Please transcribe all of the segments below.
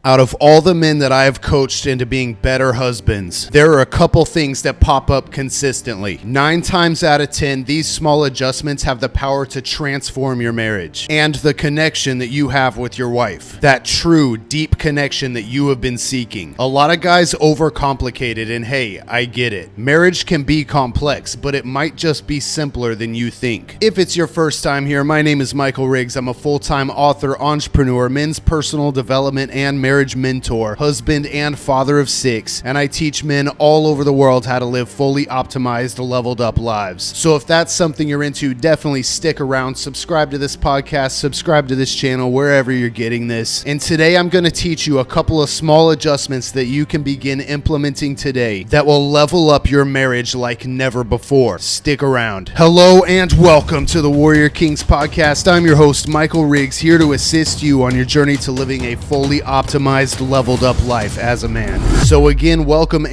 Out of all the men that I have coached into being better husbands, there are a couple things that pop up consistently. 9 times out of 10, these small adjustments have the power to transform your marriage and the connection that you have with your wife. That true, deep connection that you have been seeking. A lot of guys overcomplicate it, and hey, I get it. Marriage can be complex, but it might just be simpler than you think. If it's your first time here, my name is Michael Riggs. I'm a full-time author, entrepreneur, men's personal development, and marriage mentor, husband and father of 6, and I teach men all over the world how to live fully optimized, leveled up lives. So if that's something you're into, definitely stick around, subscribe to this podcast, subscribe to this channel, wherever you're getting this. And today I'm going to teach you a couple of small adjustments that you can begin implementing today that will level up your marriage like never before. Stick around. Hello and welcome to the Warrior Kings podcast. I'm your host, Michael Riggs, here to assist you on your journey to living a fully optimized, leveled up life as a man. So again, welcome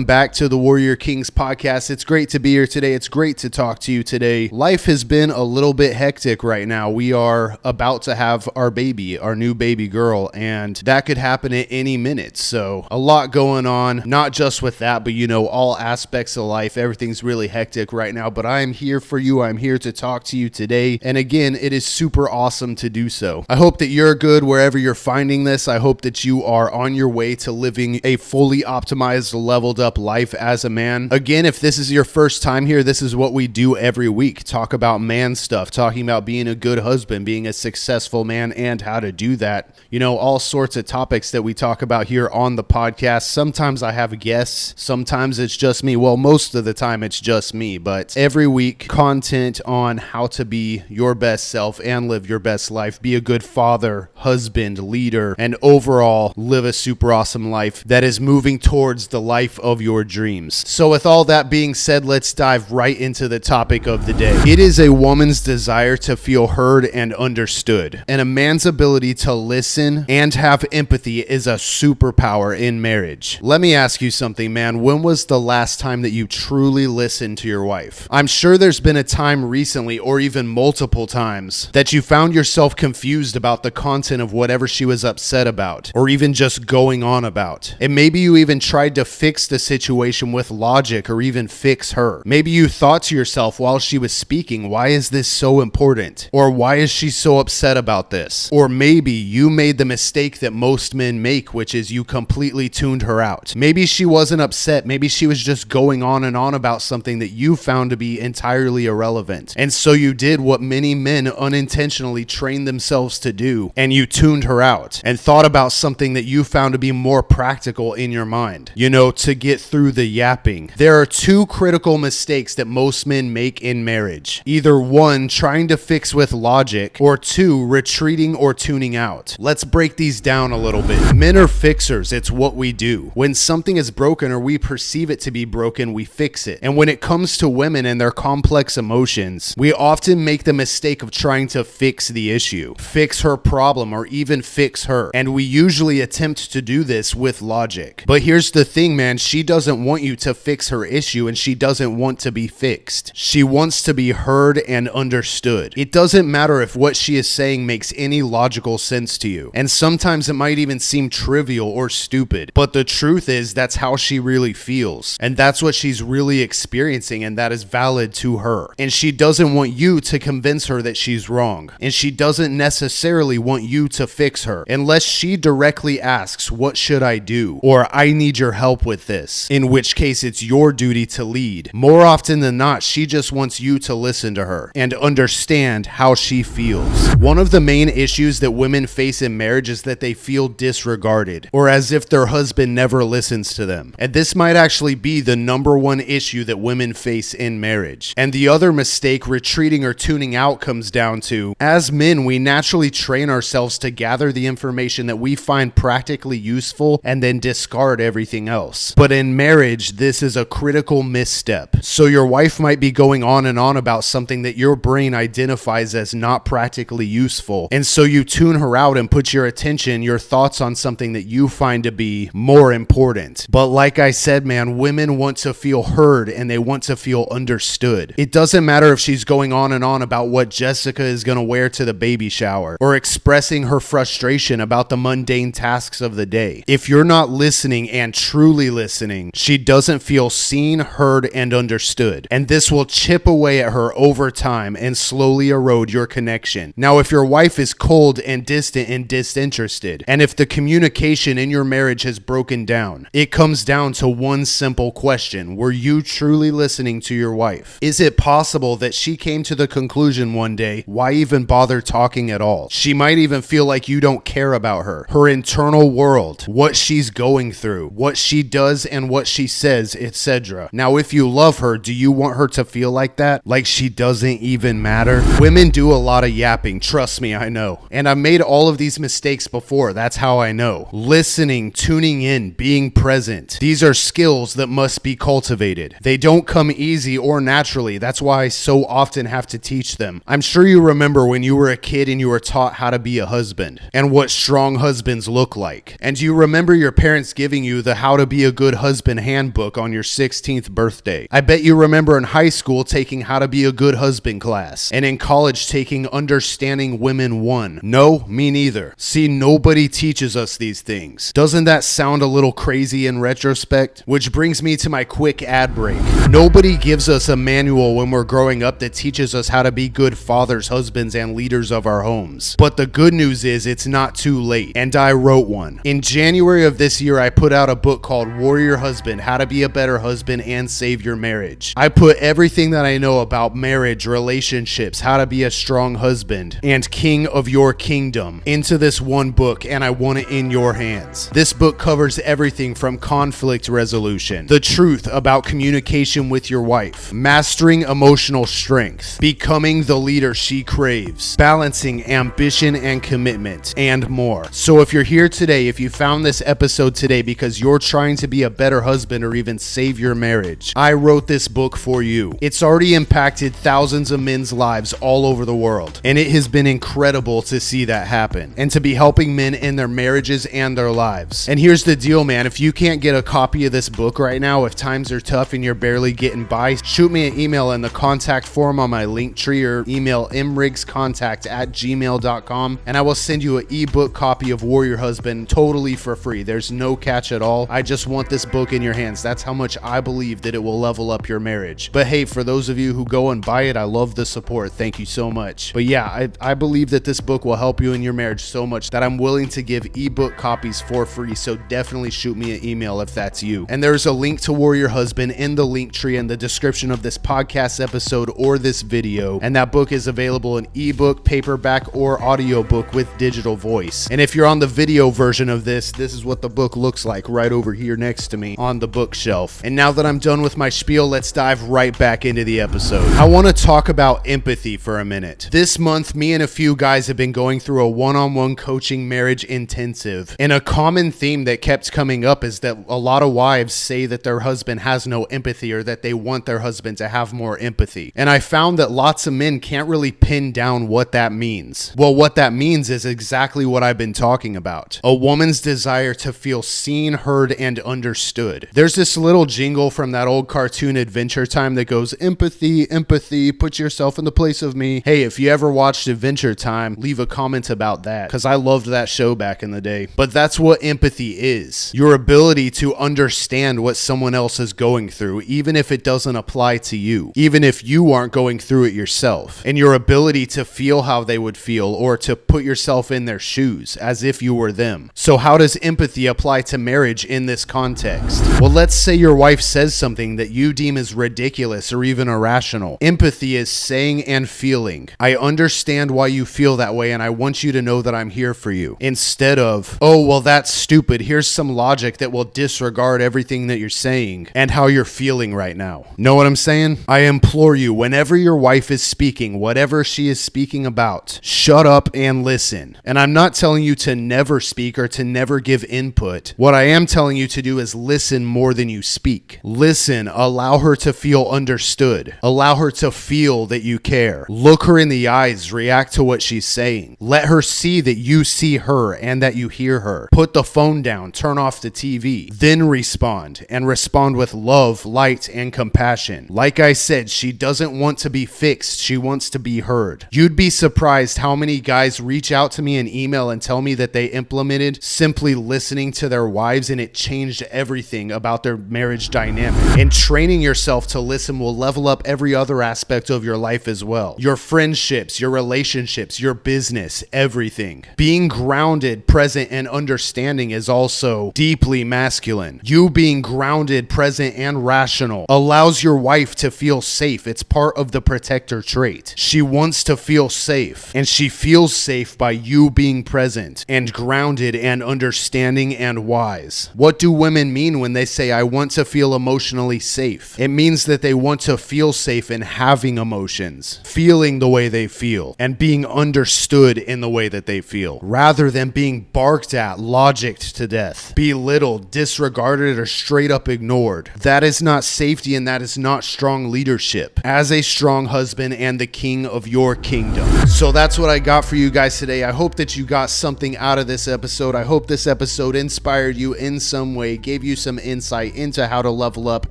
back to the Warrior Kings podcast. It's great to be here today. It's great to talk to you today. Life has been a little bit hectic right now. We are about to have our baby, our new baby girl, and that could happen at any minute. So a lot going on, not just with that, but all aspects of life. Everything's really hectic right now, but I am here for you. I'm here to talk to you today. And again, it is super awesome to do so. I hope that you're good wherever you're finding this. I hope that you are on your way to living a fully optimized, leveled up life as a man. Again, if this is your first time here, this is what we do every week. Talk about man stuff, talking about being a good husband, being a successful man, and how to do that. All sorts of topics that we talk about here on the podcast. Sometimes I have guests. Sometimes it's just me. Well, most of the time it's just me, but every week, content on how to be your best self and live your best life. Be a good father, husband, leader, and overall live a super awesome life that is moving towards the life of your dreams. So with all that being said, let's dive right into the topic of the day. It is a woman's desire to feel heard and understood, and a man's ability to listen and have empathy is a superpower in marriage. Let me ask you something, man. When was the last time that you truly listened to your wife? I'm sure there's been a time recently, or even multiple times, that you found yourself confused about the content of whatever she was upset about, or even just going on about. And maybe you even tried to fix the situation with logic, or even fix her. Maybe you thought to yourself while she was speaking, why is this so important? Or why is she so upset about this? Or maybe you made the mistake that most men make, which is you completely tuned her out. Maybe she wasn't upset. Maybe she was just going on and on about something that you found to be entirely irrelevant. And so you did what many men unintentionally train themselves to do, and you tuned her out and thought about something that you found to be more practical in your mind, to get through the yapping. There are 2 critical mistakes that most men make in marriage. Either 1, trying to fix with logic, or 2, retreating or tuning out. Let's break these down a little bit. Men are fixers. It's what we do. When something is broken or we perceive it to be broken, we fix it. And when it comes to women and their complex emotions, we often make the mistake of trying to fix the issue, fix her problem, or even fix her. And we usually attempt to do this with logic. But here's the thing, man. She doesn't want you to fix her issue, and she doesn't want to be fixed. She wants to be heard and understood. It doesn't matter if what she is saying makes any logical sense to you. And sometimes it might even seem trivial or stupid. But the truth is, that's how she really feels. And that's what she's really experiencing, and that is valid to her. And she doesn't want you to convince her that she's wrong. And she doesn't necessarily want you to fix her, unless she directly asks, what should I do? Or I need your help with this. In which case it's your duty to lead. More often than not, she just wants you to listen to her and understand how she feels. One of the main issues that women face in marriage is that they feel disregarded, or as if their husband never listens to them. And this might actually be the number 1 issue that women face in marriage. And the other mistake, retreating or tuning out, comes down to, as men, we naturally train ourselves to gather the information that we find practically useful and then discard everything else. But in marriage, this is a critical misstep. So your wife might be going on and on about something that your brain identifies as not practically useful. And so you tune her out and put your attention, your thoughts on something that you find to be more important. But like I said, man, women want to feel heard and they want to feel understood. It doesn't matter if she's going on and on about what Jessica is going to wear to the baby shower, or expressing her frustration about the money mundane tasks of the day. If you're not listening and truly listening, she doesn't feel seen, heard, and understood. And this will chip away at her over time and slowly erode your connection. Now, if your wife is cold and distant and disinterested, and if the communication in your marriage has broken down, it comes down to one simple question. Were you truly listening to your wife? Is it possible that she came to the conclusion one day, why even bother talking at all? She might even feel like you don't care about her internal world, what she's going through, what she does and what she says, etc. Now, if you love her, do you want her to feel like that? Like she doesn't even matter? Women do a lot of yapping, trust me, I know. And I've made all of these mistakes before, that's how I know. Listening, tuning in, being present. These are skills that must be cultivated. They don't come easy or naturally, that's why I so often have to teach them. I'm sure you remember when you were a kid and you were taught how to be a husband and what strong husbands look like. And you remember your parents giving you the How to Be a Good Husband handbook on your 16th birthday. I bet you remember in high school taking How to Be a Good Husband class, and in college taking Understanding Women 1. No, me neither. See, nobody teaches us these things. Doesn't that sound a little crazy in retrospect? Which brings me to my quick ad break. Nobody gives us a manual when we're growing up that teaches us how to be good fathers, husbands, and leaders of our homes. But the good news is it's not too late, and I wrote one. In January of this year, I put out a book called Warrior Husband, How to Be a Better Husband and Save Your Marriage. I put everything that I know about marriage, relationships, how to be a strong husband, and king of your kingdom into this one book, and I want it in your hands. This book covers everything from conflict resolution, the truth about communication with your wife, mastering emotional strength, becoming the leader she craves, balancing ambition and commitment, and more. So if you're here today, if you found this episode today because you're trying to be a better husband or even save your marriage, I wrote this book for you. It's already impacted thousands of men's lives all over the world, and it has been incredible to see that happen and to be helping men in their marriages and their lives. And here's the deal, man. If you can't get a copy of this book right now, if times are tough and you're barely getting by, shoot me an email in the contact form on my link tree or email mrigscontact@gmail.com, and I will send you an ebook copy of Warrior Husband totally for free. There's no catch at all. I just want this book in your hands. That's how much I believe that it will level up your marriage. But hey, for those of you who go and buy it, I love the support. Thank you so much. But yeah, I believe that this book will help you in your marriage so much that I'm willing to give ebook copies for free. So definitely shoot me an email if that's you. And there's a link to Warrior Husband in the link tree in the description of this podcast episode or this video. And that book is available in ebook, paperback, or audiobook with digital voice. And if you're on the video version of this is what the book looks like right over here next to me on the bookshelf. And now that I'm done with my spiel, let's dive right back into the episode. I want to talk about empathy for a minute. This month, me and a few guys have been going through a one-on-one coaching marriage intensive. And a common theme that kept coming up is that a lot of wives say that their husband has no empathy or that they want their husband to have more empathy. And I found that lots of men can't really pin down what that means. Well, what that means is exactly what I've been talking about. A woman's desire to feel seen, heard, and understood. There's this little jingle from that old cartoon Adventure Time that goes, empathy, empathy, put yourself in the place of me. Hey, if you ever watched Adventure Time, leave a comment about that, because I loved that show back in the day. But that's what empathy is. Your ability to understand what someone else is going through, even if it doesn't apply to you, even if you aren't going through it yourself, and your ability to feel how they would feel or to put yourself in their shoes as if you were them. So how does empathy apply to marriage in this context? Well, let's say your wife says something that you deem as ridiculous or even irrational. Empathy is saying and feeling, I understand why you feel that way and I want you to know that I'm here for you. Instead of, oh, well, that's stupid. Here's some logic that will disregard everything that you're saying and how you're feeling right now. Know what I'm saying? I implore you, whenever your wife is speaking, whatever she is speaking about, shut up and listen. And I'm not telling you to never speak or to never give input. What I am telling you to do is listen more than you speak. Listen, allow her to feel understood. Allow her to feel that you care. Look her in the eyes, react to what she's saying. Let her see that you see her and that you hear her. Put the phone down, turn off the TV, then respond, and respond with love, light, and compassion. Like I said, she doesn't want to be fixed, she wants to be heard. You'd be surprised how many guys reach out to me in email and tell me that that they implemented simply listening to their wives, and it changed everything about their marriage dynamic. And training yourself to listen will level up every other aspect of your life as well. Your friendships, your relationships, your business, everything. Being grounded, present, and understanding is also deeply masculine. You being grounded, present, and rational allows your wife to feel safe. It's part of the protector trait. She wants to feel safe, and she feels safe by you being present and grounded and understanding and wise. What do women mean when they say, I want to feel emotionally safe? It means that they want to feel safe in having emotions, feeling the way they feel, and being understood in the way that they feel, rather than being barked at, logicked to death, belittled, disregarded, or straight up ignored. That is not safety, and that is not strong leadership as a strong husband and the king of your kingdom. So that's what I got for you guys today. I hope that you got something out of this episode. I hope this episode inspired you in some way, gave you some insight into how to level up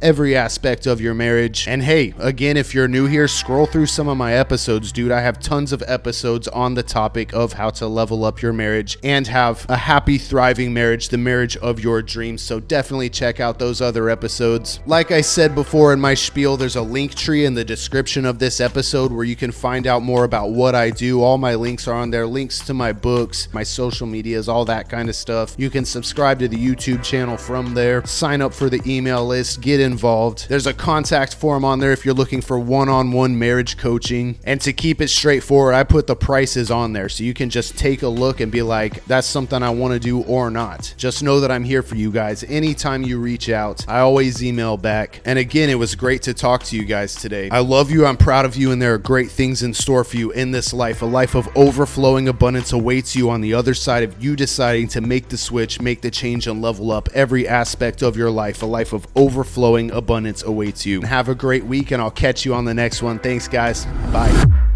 every aspect of your marriage. And hey, again, if you're new here, scroll through some of my episodes, dude. I have tons of episodes on the topic of how to level up your marriage and have a happy, thriving marriage, the marriage of your dreams. So definitely check out those other episodes. Like I said before in my spiel, there's a link tree in the description of this episode where you can find out more about what I do. All my links are on there, links to my books, my social medias, all that kind of stuff. You can subscribe to the YouTube channel from there, sign up for the email list, get involved. There's a contact form on there if you're looking for one-on-one marriage coaching. And to keep it straightforward, I put the prices on there so you can just take a look and be like, that's something I want to do or not. Just know that I'm here for you guys. Anytime you reach out, I always email back. And again, it was great to talk to you guys today. I love you, I'm proud of you, and there are great things in store for you in this life. A life of overflowing abundance awaits you on the other side of you deciding to make the switch, make the change, and level up every aspect of your life. A life of overflowing abundance awaits you. Have a great week, and I'll catch you on the next one. Thanks, guys. Bye.